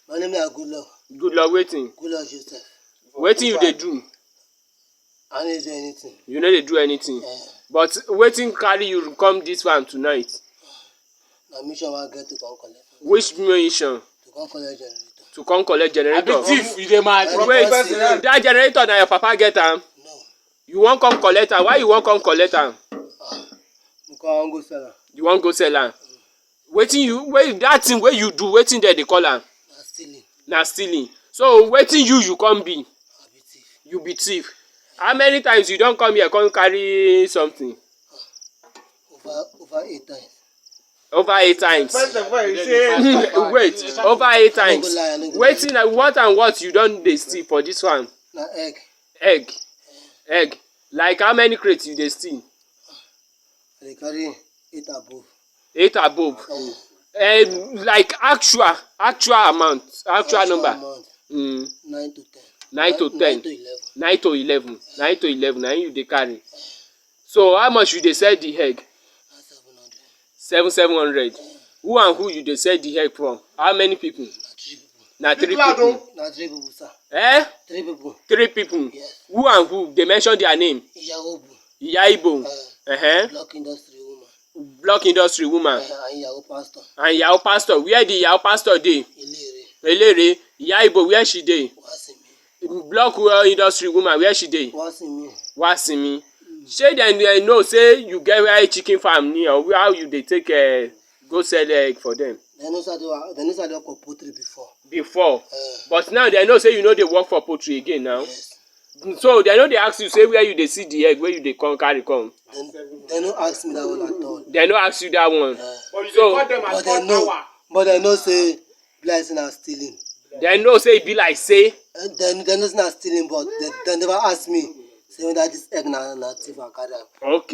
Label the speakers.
Speaker 1: My name is Good Luck.
Speaker 2: Good luck waiting.
Speaker 1: Good Luck Joseph.
Speaker 2: Wetin you dey do?
Speaker 1: I no do anything.
Speaker 2: You no dey do anything. But wetin carry you come this farm tonight?
Speaker 1: Na mission I get to come collect.
Speaker 2: Which mission?
Speaker 1: To come collect generator.
Speaker 2: To come collect generator.
Speaker 3: Abi thief you dey mad.
Speaker 2: Wait, that generator na your papa get am?
Speaker 1: No.
Speaker 2: You wan come collect am? Why you wan come collect am?
Speaker 1: Because I wan go sell am.
Speaker 2: You wan go sell am? Wait, that thing wey you do, wetin dem dey call am?
Speaker 1: Na stealing.
Speaker 2: Na stealing. So wetin you come be?
Speaker 1: I be thief.
Speaker 2: You be thief. How many times you don come here come carry something?
Speaker 1: Over 8 times.
Speaker 2: Over 8 times.
Speaker 3: First of all, you say
Speaker 2: Wait, over 8 times.
Speaker 1: I no go lie.
Speaker 2: Wetin what and what you don dey steal for this one?
Speaker 1: Na egg.
Speaker 2: Egg. Like how many crates you dey steal?
Speaker 1: I dey carry 8 above.
Speaker 2: 8 above. Like actual amount, actual number.
Speaker 1: Amount. 9 to 10.
Speaker 2: 9 to 10.
Speaker 1: 9 to 11.
Speaker 2: 9 to 11. Na you dey carry. So how much you dey sell the egg?
Speaker 1: Na 700.
Speaker 2: 700. Who and who you dey sell the egg from? How many people?
Speaker 1: Na 3 people.
Speaker 2: Na 3 people.
Speaker 1: Na 3 people, sir. 3 people.
Speaker 2: 3 people.
Speaker 1: Yes.
Speaker 2: Who and who? They mention their name.
Speaker 1: Iyaobu.
Speaker 2: Iyaibo.
Speaker 1: Block industry woman.
Speaker 2: Block industry woman.
Speaker 1: And Yahoo pastor.
Speaker 2: And Yahoo pastor. Where the Yahoo pastor dey?
Speaker 1: Elere.
Speaker 2: Iyaibo, where she dey?
Speaker 1: Wasimi.
Speaker 2: Block industry woman, where she dey?
Speaker 1: Wasimi.
Speaker 2: Shey dem know say you get where chicken farm near, or how you dey take go sell egg for them?
Speaker 1: They know say they work for poultry
Speaker 2: Before. But now they know say you no dey work for poultry again now.
Speaker 1: Yes.
Speaker 2: So they no dey ask you say where you dey see the egg, where you dey come carry come.
Speaker 1: They no ask me that one at all.
Speaker 2: They no ask you that one.
Speaker 1: But they know say like say na stealing.
Speaker 2: They know say e be like say.
Speaker 1: They know say na stealing, but they never ask me say whether this egg na thief I carry am.
Speaker 2: Okay.